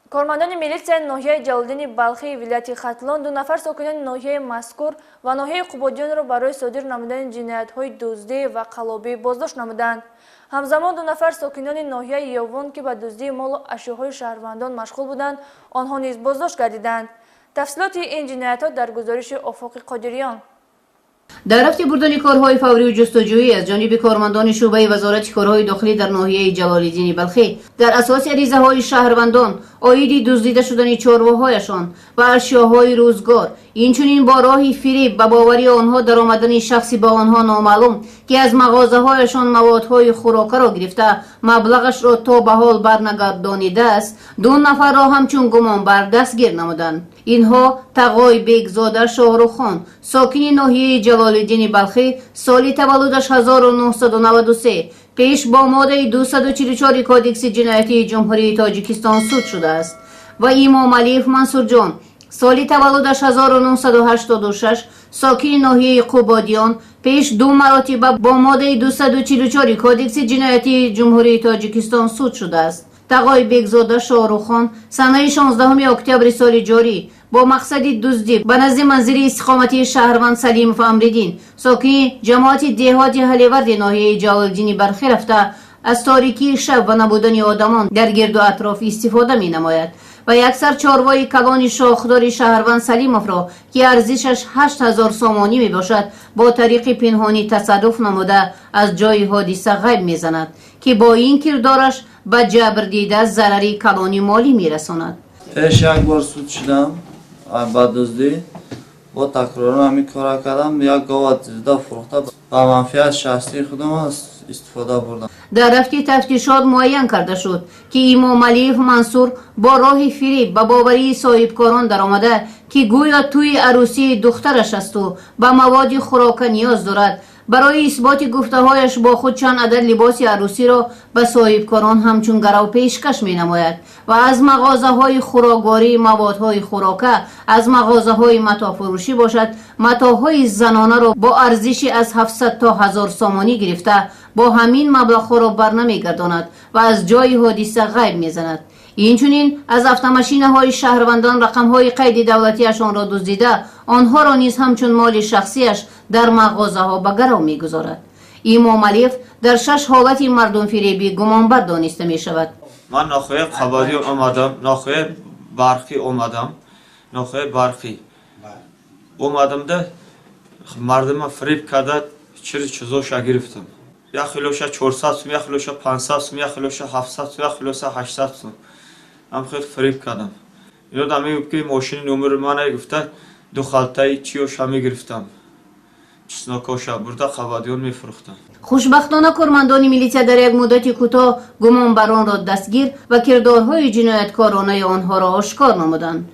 کارمندان میلیتسیا ناحیه جلالدین بلخی ولایت ختلان 2 نفر ساکنان ناحیه مذکور و ناحیه قبادیان را برای صادر نمودن جنایت‌های دزدی و قلابی بازداشت نمودند. همزمان 2 نفر ساکنان ناحیه یوون که به دزدی مال و اشیاءهای شهروندان مشغول بودند آنها نیز بازداشت گردیدند. تفصیلات این جنایت‌ها در گزارش آفاق قادریان. در رفت بردن کارهای فوری و جستجویی از جانب کارمندان شعبه وزارت کارهای داخلی در ناحیه جلالدین بلخی در اساس عریضه های شهروندان عاید دزدیده شدن چارواهایشان و اشیاهای روزگار، اینچنین با راه فریب به باوری آنها در آمدن شخصی به آنها نامعلوم که از مغازه هایشان موادهای خوراکه را گرفته مبلغش را تا به حال برنگردانیده است، 2 نفر را همچون گمان بر دستگیر نمودند. اینها تقای بیگزاده شاهرخ خان ساکن ناحیه جلالدین بلخی سال تولدش 1993 پیش با ماده 244 کودکس جنایتی جمهوری تاجیکستان صادر شده است و امام علیف منصور جان سال تولدش 1986 ساکن ناحیه قبادیان پیش 2 مراتب با ماده 244 کودکس جنایتی جمهوری تاجیکستان صادر شده است. تقای بیگزاده شاهرخ خان سنه 16 اکتبر سال جاری با مقصد دزدی به نزد منزل استقامتی شهروند سلیم امردین ساکن جماعت دهات هلیورد ناحیه جلالدین بلخی رفته از تاریکی شب و نبودن آدمان در گرد و اطراف استفاده می نماید و یکسر چاروای کلان شاخدار شهروند سلیموف را که ارزشش 8000 سامانی می باشد با طریق پنهانی تصرف نموده از جای حادثه غیب می زند که با این کردارش به جبر دیده ضرری کلانی مالی می رساند. پیش یک بار سود شدم با دزدی با تکرار همین کار کردم، یک گاو زنده فروخته با منفعت شخصی خودم استفاده بردم. در رفت تفتیشات معین کرده شد که امام علیف منصور با راه فریب به باوری صاحبکاران در آمده که گویا توی عروسی دخترش است و به مواد خوراک نیاز دارد. برای اثبات گفته هایش با خود چند عدد لباس عروسی را به صاحبکاران همچون گرو پیشکش می نماید و از مغازه های خوراکواری موادهای خوراکه، از مغازه های متاع فروشی باشد متاع های زنانه را با ارزشی از 700 تا 1000 سامانی گرفته با همین مبلغ را برنمی گرداند و از جای حادثه غیب می زند. اینچنین از افت-ماشینه های شهروندان رقم های قید دولتیشان را دزدیده آنها را نیز همچون مال شخصیش در مغازه ها به گرو می گذارد. امام علیف در 6 حالت مردم فریبی گمانبر دانسته می شود. من ناحیه قبادیان آمدم، ناحیه برخی آمدم، ناحیه برخی آمدم ده مردم فریب کرده چیزاش گرفتم. یک خیلوشه 400 سوم، یک خیلوشه 500 سوم، یک خیلوشه 700 سوم، یک خیلوشه 800 سوم. هم خیلی فریب کردم. یادم میاد که ماشین نمر من گفته 2 خالتای چیوش هم گرفتم. چسناکاش برده قبادیان میفروختم. خوشبختانه کارمندان میلیتسیا در یک مدت کوتاه گمانبران را دستگیر و کردارهای جنایتکارانه آنها را آشکار نمودند.